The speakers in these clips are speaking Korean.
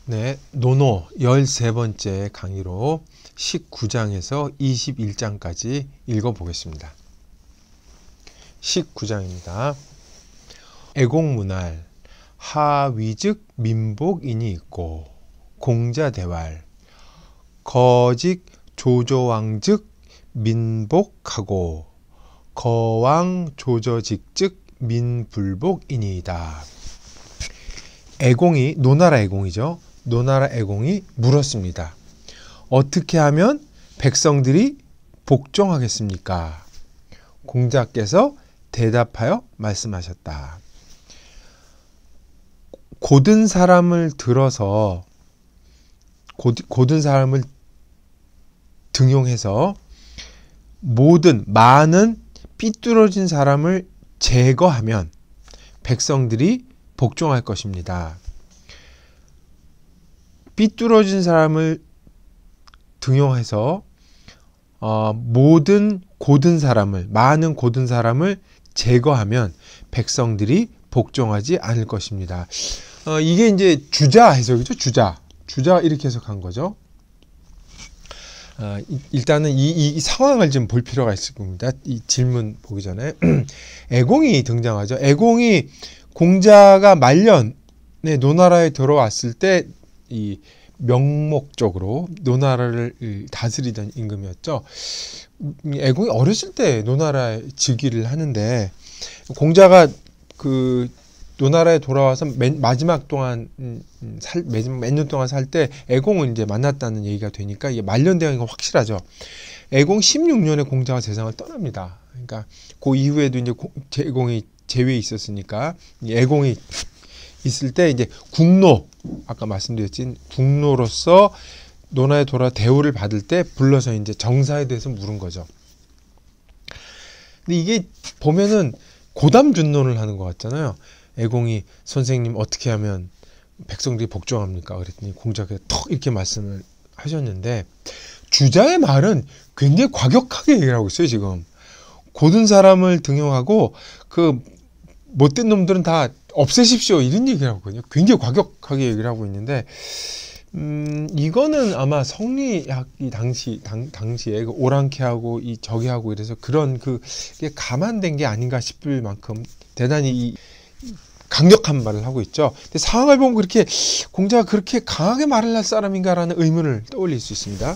네, 노노 13번째 강의로 19장에서 21장까지 읽어보겠습니다. 19장입니다. 애공문할 하위즉 민복인이 있고 공자대왈 거직 조조왕즉 민복하고 거왕 조저직즉 민불복이니이다. 애공이 노나라 애공이죠. 노나라 애공이 물었습니다. 어떻게 하면 백성들이 복종하겠습니까? 공자께서 대답하여 말씀하셨다. 고든 사람을 들어서 고든 사람을 등용해서 많은 삐뚤어진 사람을 제거하면 백성들이 복종할 것입니다. 삐뚤어진 사람을 등용해서 많은 고든 사람을 제거하면 백성들이 복종하지 않을 것입니다. 이게 이제 주자 해석이죠. 주자 이렇게 해석한 거죠. 일단은 이 상황을 좀 볼 필요가 있을 겁니다. 이 질문 보기 전에 애공이 등장하죠. 애공이 공자가 말년에 노나라에 들어왔을 때 이 명목적으로 노나라를 다스리던 임금이었죠. 애공이 어렸을 때 노나라에 즉위를 하는데 공자가 그 노나라에 돌아와서 마지막 동안 몇 년 동안 살 때 애공을 이제 만났다는 얘기가 되니까 이게 말년되는 건 확실하죠. 애공 16년에 공자가 세상을 떠납니다. 그러니까 그 이후에도 이제 애공이 제위에 있었으니까 애공이 있을 때 이제 국노, 아까 말씀드렸진 국노로서 노나라에 돌아 대우를 받을 때 불러서 이제 정사에 대해서 물은 거죠. 근데 이게 보면은 고담준론을 하는 것 같잖아요. 애공이 선생님 어떻게 하면 백성들이 복종합니까? 그랬더니 공자가 턱 이렇게 말씀을 하셨는데 주자의 말은 굉장히 과격하게 얘기를 하고 있어요. 지금 고든 사람을 등용하고 그 못된 놈들은 다 없애십시오 이런 얘기를 하거든요. 굉장히 과격하게 얘기를 하고 있는데 이거는 아마 성리학이 당시에 그 오랑캐하고 이 저기하고 이래서 그런 그게 감안된 게 아닌가 싶을 만큼 대단히 강력한 말을 하고 있죠. 근데 상황을 보면 그렇게 공자가 그렇게 강하게 말을 할 사람인가라는 의문을 떠올릴 수 있습니다.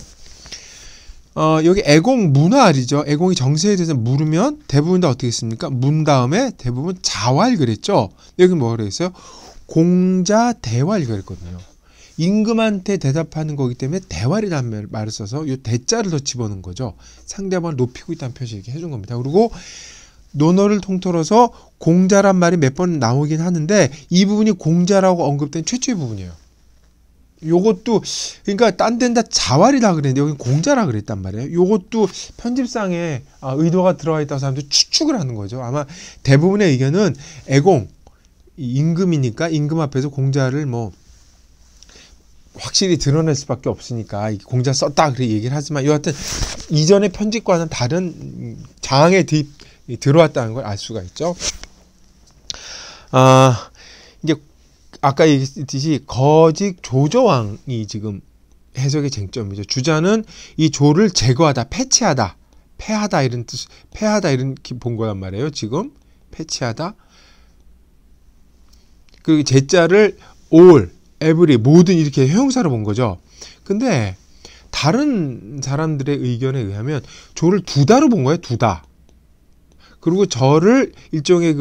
여기 애공 문활이죠. 애공이 정세에 대해서 물으면 대부분 다 어떻게 했습니까? 문 다음에 대부분 자활 그랬죠. 여기 뭐라 그랬어요? 공자 대활 그랬거든요. 임금한테 대답하는 거기 때문에 대활이라는 말을 써서 이 대자를 더 집어넣은 거죠. 상대방을 높이고 있다는 표시 이렇게 해준 겁니다. 그리고 논어를 통틀어서 공자란 말이 몇 번 나오긴 하는데 이 부분이 공자라고 언급된 최초의 부분이에요. 요것도 그러니까 딴 데는 다 자활이라 그랬는데 여기 공자라 그랬단 말이에요. 요것도 편집상에 의도가 들어가 있다고 사람들이 추측을 하는 거죠. 아마 대부분의 의견은 애공 임금이니까 임금 앞에서 공자를 뭐 확실히 드러낼 수밖에 없으니까 공자 썼다 그렇게 얘기를 하지만 여하튼 이전의 편집과는 다른 장에 들어왔다는 걸 알 수가 있죠. 이제 아까 얘기했듯이 거직 조조왕이 지금 해석의 쟁점이죠. 주자는 이 조를 제거하다, 패하다 이런 뜻, 패하다 이런 본 거란 말이에요. 지금 패치하다. 그 제자를 all, every 모든 이렇게 형용사로 본 거죠. 근데 다른 사람들의 의견에 의하면 조를 두다로 본 거예요. 두다. 그리고 저를 일종의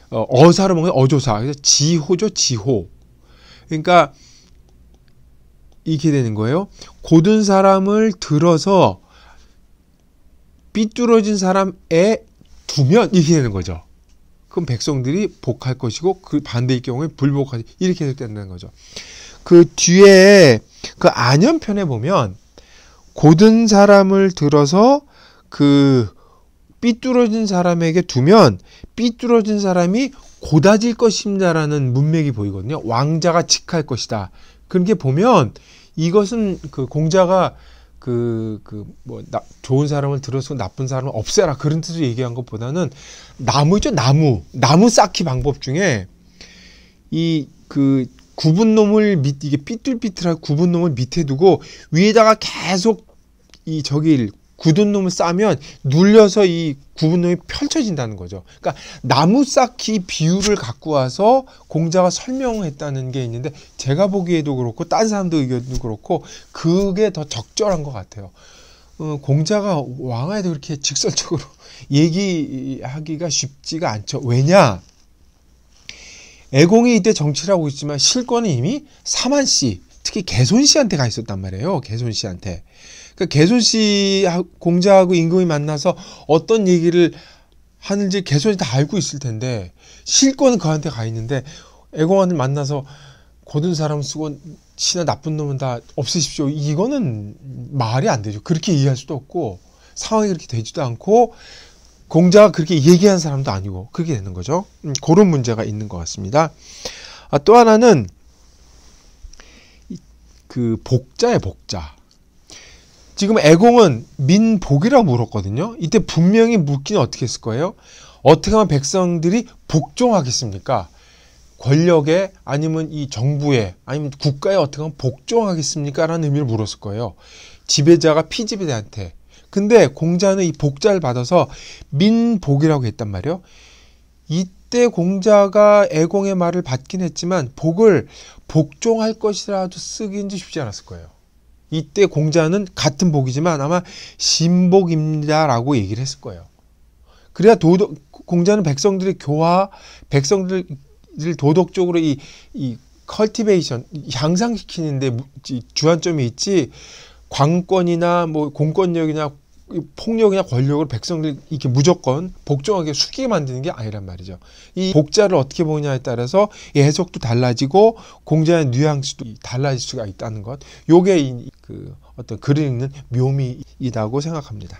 어사로 본 거예요. 어조사. 그래서 지호죠. 지호. 그러니까 이렇게 되는 거예요. 고든 사람을 들어서 삐뚤어진 사람에 두면 이렇게 되는 거죠. 그럼 백성들이 복할 것이고 그 반대일 경우에 불복하지 이렇게 해석된다는 거죠. 그 뒤에 그 안연편에 보면 고든 사람을 들어서 그 삐뚤어진 사람에게 두면 삐뚤어진 사람이 고다질 것입니다라는 문맥이 보이거든요. 왕자가 직할 것이다. 그렇게 보면 이것은 그 공자가 좋은 사람을 들어서 나쁜 사람을 없애라 그런 뜻으로 얘기한 것보다는 나무죠. 나무 쌓기 방법 중에 굽은 놈을 이게 삐뚤삐뚤한 굽은 놈을 밑에 두고 위에다가 계속 이 굳은 놈을 싸면 눌려서 이 굽은 놈이 펼쳐진다는 거죠. 그러니까 나무 쌓기 비율을 갖고 와서 공자가 설명했다는 게 있는데, 제가 보기에도 그렇고 딴 사람도 의견도 그렇고 그게 더 적절한 것 같아요. 공자가 왕하에도 그렇게 직설적으로 얘기하기가 쉽지가 않죠. 왜냐? 애공이 이때 정치를 하고 있지만 실권은 이미 사만씨, 특히 개손씨한테 가 있었단 말이에요. 개손씨한테. 그러니까 개손씨, 공자하고 임금이 만나서 어떤 얘기를 하는지 개손이 다 알고 있을 텐데, 실권은 그한테 가 있는데 애공한테 만나서 고든 사람 쓰고 시나 나쁜 놈은 다 없애십시오. 이거는 말이 안 되죠. 그렇게 이해할 수도 없고 상황이 그렇게 되지도 않고 공자가 그렇게 얘기한 사람도 아니고 그렇게 되는 거죠. 그런 문제가 있는 것 같습니다. 또 하나는 그 복자예요, 복자. 지금 애공은 민복이라고 물었거든요. 이때 분명히 묻기는 어떻게 했을 거예요? 어떻게 하면 백성들이 복종하겠습니까? 권력에, 아니면 이 정부에, 아니면 국가에 어떻게 하면 복종하겠습니까? 라는 의미를 물었을 거예요. 지배자가 피지배자한테. 근데 공자는 이 복자를 받아서 민복이라고 했단 말이에요. 이때 공자가 애공의 말을 받긴 했지만 복을 복종할 것이라도 쓰기는 쉽지 않았을 거예요. 이때 공자는 같은 복이지만 아마 신복입니다라고 얘기를 했을 거예요. 그래야 공자는 백성들의 교화, 백성들을 도덕적으로 이 컬티베이션, 향상시키는데 주안점이 있지, 관권이나 뭐 공권력이나 폭력이나 권력을 백성들 이렇게 무조건 복종하게 숙이게 만드는 게 아니란 말이죠. 이 복자를 어떻게 보냐에 따라서 이 해석도 달라지고 공자의 뉘앙스도 달라질 수가 있다는 것. 요게 그 어떤 글을 읽는 묘미이라고 생각합니다.